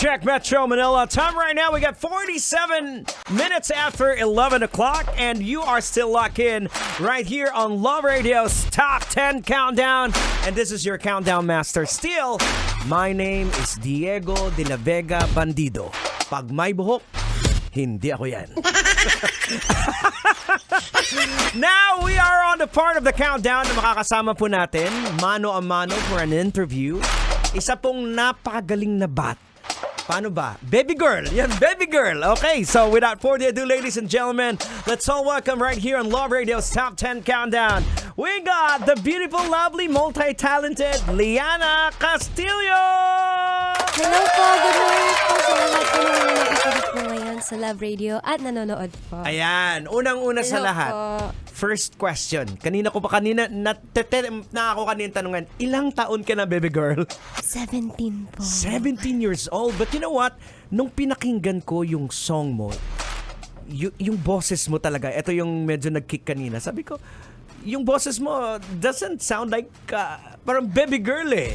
check Metro Manila. Time right now, we got 47 minutes after 11 o'clock, and you are still locked in right here on Love Radio's Top 10 Countdown. And this is your countdown master. Still, my name is Diego de la Vega Bandido. Pag may buhok, hindi ako yan. Now, we are on the part of the countdown na makakasama po natin, mano a mano for an interview. Isa pong napakagaling na bat. Paano ba? Baby girl. Yan, baby girl. Okay, so without further ado, ladies and gentlemen, let's all welcome right here on Love Radio's Top 10 Countdown. We got the beautiful, lovely, multi-talented Liana Castillo! Hello po, good morning po sa lahat po ng nakikinig po ngayon sa Love Radio at nanonood po. Ayan, unang-una sa Hello lahat. po. First question. Kanina ako kanina tanungan, ilang taon ka na, baby girl? 17 po. 17 years old. But you know what? Nung pinakinggan ko yung song mo, yung boses mo talaga, ito yung medyo nag-kick kanina. Sabi ko, yung boses mo doesn't sound like parang baby girl eh.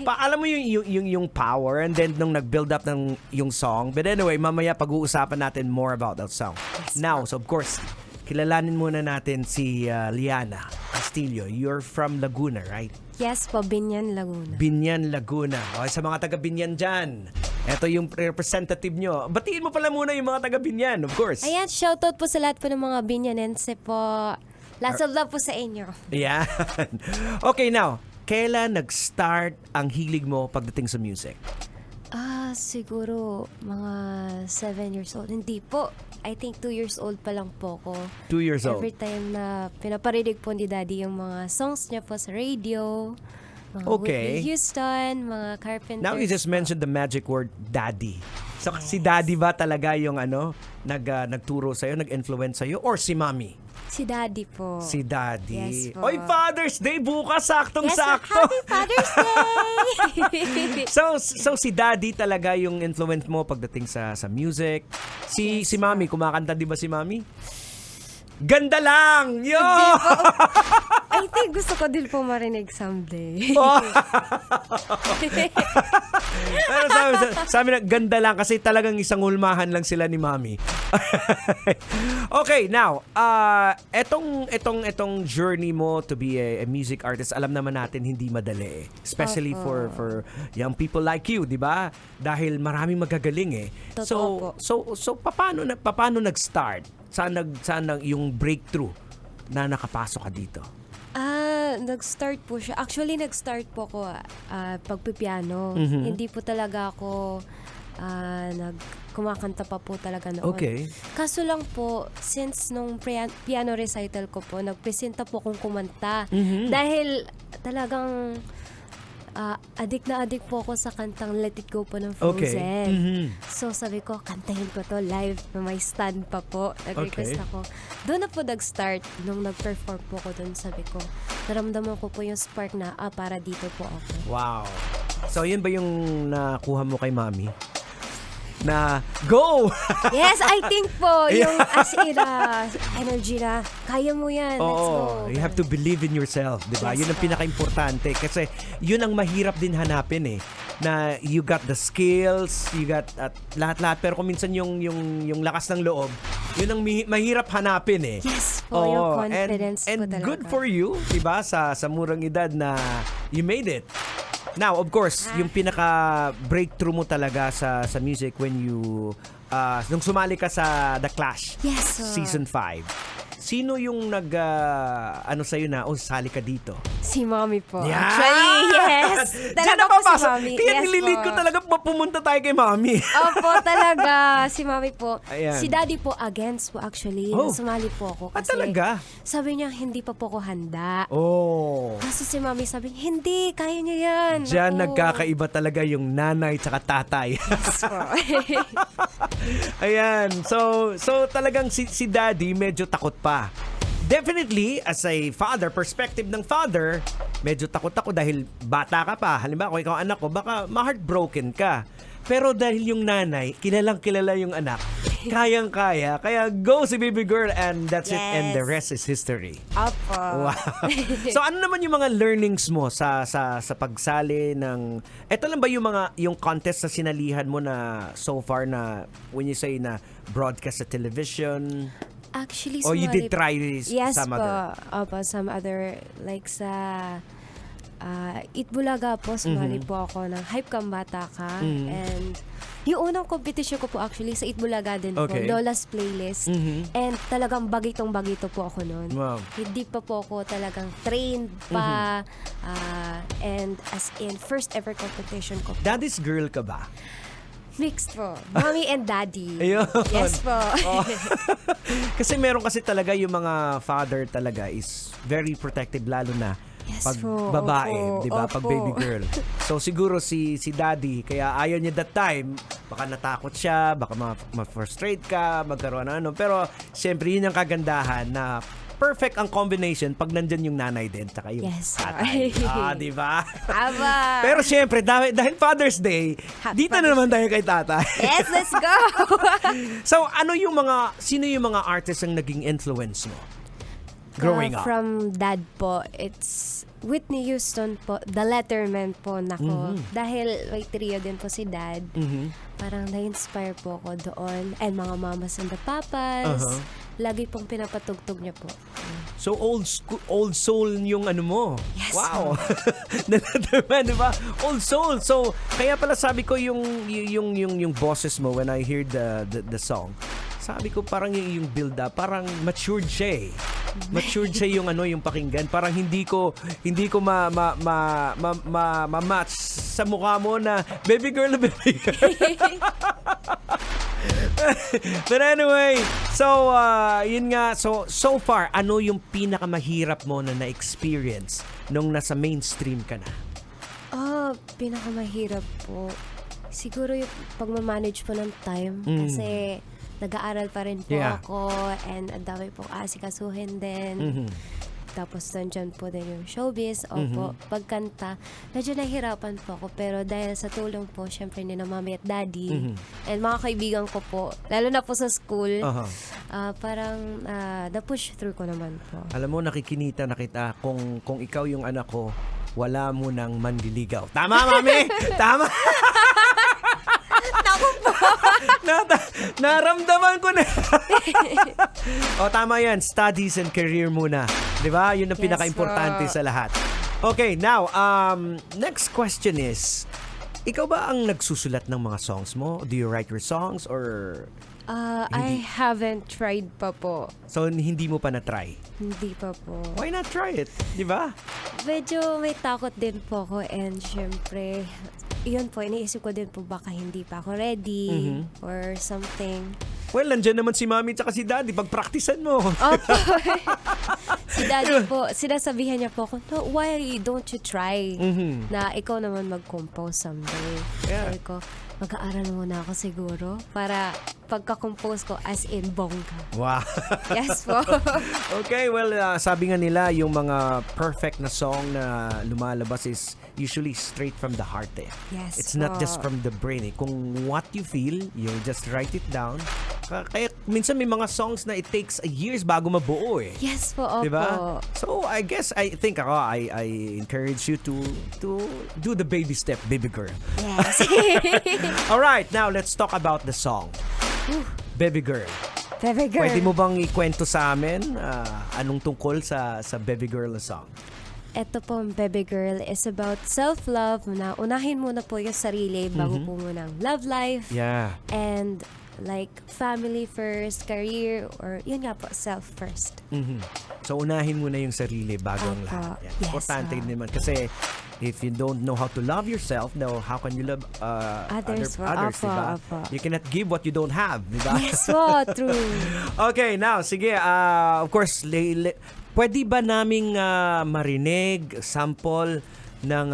Alam mo yung power, and then nung nag-build up ng yung song. But anyway, mamaya pag-uusapan natin more about that song. Now, so of course, kilalanin muna natin si Liana Castillo. You're from Laguna, right? Yes po, Binyan, Laguna. Binyan, Laguna. Okay, sa mga taga-Binyan dyan, ito yung representative nyo. Batiin mo pala muna yung mga taga-Binyan, of course. Ayan, shoutout po sa lahat po ng mga Binyanense po. Lots of love po sa inyo. Yan. Okay, now, kailan nag-start ang hilig mo pagdating sa music? Siguro mga 7 years old. Hindi po. I think 2 years old pa lang po ako. 2 years old. Every time na pinaparinig po ni Daddy yung mga songs niya po sa radio. Mga Okay. Whitney Houston, mga Carpenters. Now you just mentioned the magic word, daddy. So, si daddy ba talaga yung nagturo sa'yo, nag-influence sa'yo, or si mommy? Si Daddy po. Si daddy. Yes po. Oy, Father's Day bukas, saktong-sakto. Happy Father's Day! So si daddy talaga yung influence mo pagdating sa music. Si mommy, kumakanta di ba si mommy? Ganda lang! Yo! I think gusto ko din po marinig someday. Pero sabi na, ganda lang kasi talagang isang hulmahan lang sila ni Mami. Okay, now, etong journey mo to be a music artist, alam naman natin hindi madali eh. Especially for young people like you, di ba? Dahil maraming magagaling eh. Totoo po. So paano nag-start? Saan yung breakthrough na nakapasok ka dito? Nag-start po siya. Actually, nag-start po ako pagpipiano. Hindi po talaga ako kumakanta pa po talaga noon. Okay. Kaso lang po, since nung piano recital ko po, nagpresenta po akong kumanta. Dahil talagang adik na adik po ako sa kantang Let It Go po ng Frozen. Okay. So sabi ko, kantahin ko to live na may stand pa po. Nag-request ako. Doon na po nag-start. Nung nag-perform po ako doon, sabi ko, naramdaman ko po yung spark na, para dito po ako. Wow. So yun ba yung nakuha mo kay Mami? Na go! Yes, I think po, yung as in, energy na, kaya mo yan, let's go. You have to believe in yourself, di ba? Yes, Yun ang pinaka-importante kasi yun ang mahirap din hanapin eh. Na you got the skills, you got lahat-lahat, pero kung minsan yung lakas ng loob, yun ang mahirap hanapin eh. Yes po, yung confidence and po talaga. good for you, di ba? Sa murang edad na you made it. Now, of course, yung pinaka-breakthrough mo talaga sa music when you, nung sumali ka sa The Clash, Yes, Season 5. Sino yung sa'yo na, sali ka dito? Si Mommy po. Yan! Actually, yes. Diyan Talaga po si napapasok. Mommy. Kaya Yes nililid ko po. talaga pumunta tayo kay Mommy. Opo, talaga. Si Mommy po. Ayan. Si Daddy po, against po actually. Oh. Sumali po ako. Kasi Talaga? sabi niya, hindi pa po ako handa. Oh. Kasi si Mommy sabi, hindi, kaya niya yan. Diyan Ako. nagkakaiba talaga yung nanay tsaka tatay. Yes po. Ayan. So talagang si Daddy medyo takot pa. Definitely, as a father, perspective ng father, medyo takot ako dahil bata ka pa. Halimbawa, kung ikaw anak ko, baka ma-heartbroken ka. Pero dahil yung nanay, kilalang kilala yung anak, kayang-kaya. Kaya go si baby girl and that's it. And the rest is history. Opo. Wow. So ano naman yung mga learnings mo sa pagsali ng eto lang ba yung contest na sinalihan mo na so far na when you say na broadcast sa television Actually, or you did try yes some po. other? Opo, some other like sa Itbulaga po, sumali po ako ng Hype Kang Bata Ka. And yung unang competition ko po actually sa Itbulaga din po, Okay. Lola's Playlist. And talagang bagitong-bagito po ako noon. Wow. Hindi pa po ako talagang trained pa. And as in, first ever competition ko po. Daddy's girl ka ba? Mixed po. Mommy and daddy. Ayun. Yes po. Oh. Kasi meron kasi talaga yung mga father talaga is very protective lalo na Yes pag po, babae, opo, 'di ba? Pag opo. baby girl. So siguro si daddy kaya ayaw niya that time, baka natakot siya, baka ma-frustrate ka, magkaroon ng ano. Pero syempre yun ang kagandahan na perfect ang combination pag nandyan yung nanay din saka yung Yes. tatay. 'Di ba? Aba. Pero syempre dahil Father's Day, Happy dito na Father's naman tayo kay tatay. Yes, let's go! So, sino yung mga artists ang naging influence mo? Growing up. From dad po, it's Whitney Houston po, The Letterman po, nako. Dahil may trio din po si dad, parang na-inspire po ako doon. And mga mamas and the papas, lagi pong pinapatugtog niya po. So, old soul yung ano mo. Yes. Wow. Naman, di ba? Old soul. So, kaya pala sabi ko yung boses mo when I hear the song. Sabi ko parang yung build up, parang matured siya eh. Matured siya yung pakinggan. Parang hindi ko ma-match sa mukha mo na baby girl. But anyway, so yun nga, so far ano yung pinakamahirap mo na na-experience nung nasa mainstream ka na? Pinakamahirap po. Siguro yung pagmamanage po ng time. Kasi nag-aaral pa rin po ako and ang dami pong asikasuhin din. Tapos nandyan po din yung showbiz. Opo, pagkanta, medyo nahirapan po ako. Pero dahil sa tulong po, syempre ni na mami at daddy and mga kaibigan ko po, lalo na po sa school, parang na-push through ko naman po. Alam mo, nakikinita na kita kung ikaw yung anak ko, wala mo nang manliligaw. Tama, mami? Tama? Naku po! Naramdaman ko na. Tama yan. Studies and career muna. Di ba? Yun ang Yes, pinaka-importante po. sa lahat. Okay, now, next question is, ikaw ba ang nagsusulat ng mga songs mo? Do you write your songs or... I haven't tried pa po. So, hindi mo pa na-try? Hindi pa po. Why not try it? Di ba? Medyo may takot din po ako and syempre, yun po, iniisip ko din po baka hindi pa ako ready or something. Well, nandyan naman si mami at si daddy. Pag-practicean mo. Opo. Si daddy po, sinasabihan niya po ako, no, why don't you try na ikaw naman mag-compose someday? Yeah. Sabi ko, mag-aaral muna ako siguro para pagka-compose ko as in bongga. Wow. Yes po. Okay, well, sabi nga nila, yung mga perfect na song na lumalabas is usually straight from the heart eh. Yes It's not po. just from the brain eh. Kung what you feel, you just write it down. Kaya minsan may mga songs na it takes years bago mabuo eh. Yes po, opo. Diba? So, I guess, I encourage you to do the baby step, baby girl. Yes. Alright, now let's talk about the song. Baby Girl. Baby girl. Pwede mo bang ikwento sa amin anong tungkol sa Baby Girl na song? Ito po, Baby Girl, is about self-love na unahin muna po yung sarili bago po muna ang love life. Yeah. And like family first, career, or yun nga po, self first. So, unahin mo na yung sarili bago ang Opo. lahat. Yan. Yes, Importante naman. Kasi, if you don't know how to love yourself, now how can you love Others, others, opo, diba? opo. You cannot give what you don't have, diba? Yes po, true. Okay, now, sige. Of course, pwede ba naming marinig, sample ng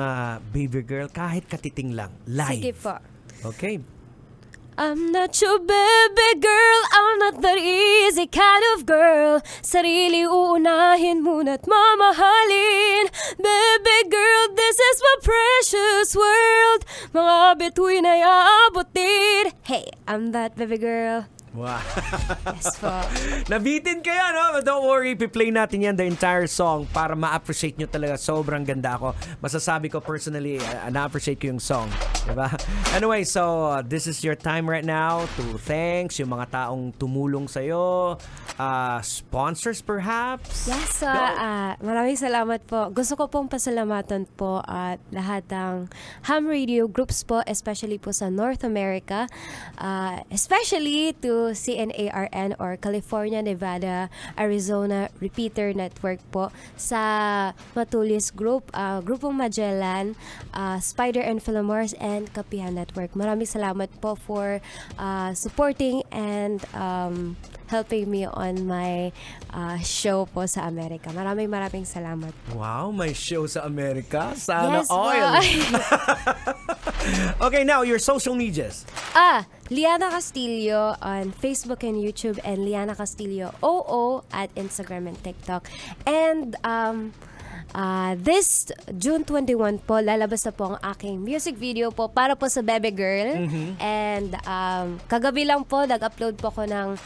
Baby Girl kahit katiting lang? Live. Sige po. Okay. I'm not your baby girl, I'm not that easy kind of girl. Sarili uunahin muna't mamahalin. Baby girl, this is my precious world. Mga bituin ay aabutin. Hey, I'm that baby girl. Wow. Yes po. Nabitin kayo, no? But don't worry, piplay natin yan the entire song para ma-appreciate nyo talaga. Sobrang ganda ako. Masasabi ko personally, na-appreciate ko yung song. Diba? Anyway, so this is your time right now to thanks yung mga taong tumulong sa'yo. Sponsors perhaps? Yes, maraming salamat po. Gusto ko pong pasalamatan po at lahat ng ham radio groups po, especially po sa North America, especially to CNARN or California, Nevada, Arizona Repeater Network po, sa Matulis Group, Grupong Magellan, Spider and Philomores, and Kapihan Network. Maraming salamat po for supporting and helping me on my show po sa Amerika. Maraming salamat. Wow, may show sa Amerika? Sana Yes, all! Okay, now, your social medias. Liana Castillo on Facebook and YouTube, and Liana Castillo OO at Instagram and TikTok. And this June 21 po, lalabas na po ang aking music video po para po sa Baby Girl. And kagabi lang po, nag-upload po ko ng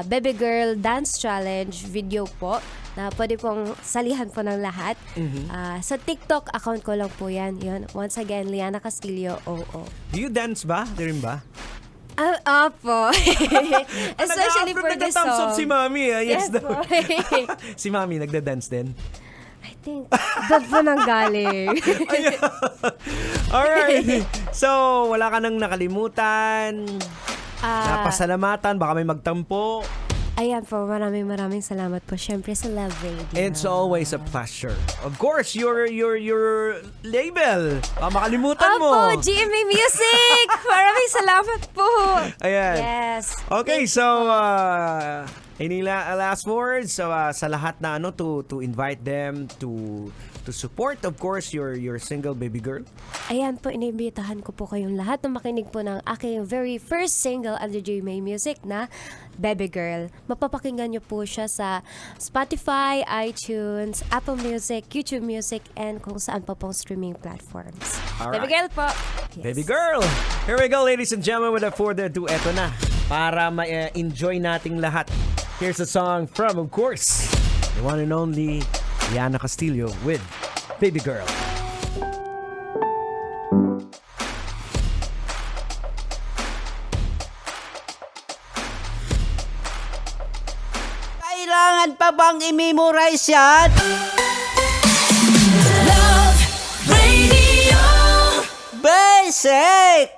Baby Girl Dance Challenge video po na pwede pong salihan po ng lahat. Sa TikTok account ko lang po yan. Yun. Once again, Liana Castillo OO. Do you dance ba? Di rin ba? Opo. Especially for this Nagda-thumbs up song. si Mami. Yes po. Si Mami, nagda-dance din? I think, doon po nang galing. Alright. So, wala ka nang nakalimutan. Napasalamatan. Baka may magtampo. Ayan po, maraming salamat po. Syempre sa Love Radio. It's always a pleasure. Of course, your label. Makalimutan mo. Opo, GMA Music! Maraming salamat po. Ayan. Yes. Okay, so any last words sa lahat na to invite them to support, of course, your single Baby Girl. Ayan po, iniimbitahan ko po kayong lahat na makinig po ng aking very first single under GMA Music na Baby Girl. Mapapakinggan niyo po siya sa Spotify, iTunes, Apple Music, YouTube Music, and kung saan pa pong streaming platforms. Alright. Baby Girl po. Yes. Baby Girl! Here we go, ladies and gentlemen. Without further ado, eto na. Para ma-enjoy nating lahat. Here's a song from, of course, the one and only Liana Castillo with Baby Girl. Kailangan pa bang i-memorize yan? Love Radio. Basic!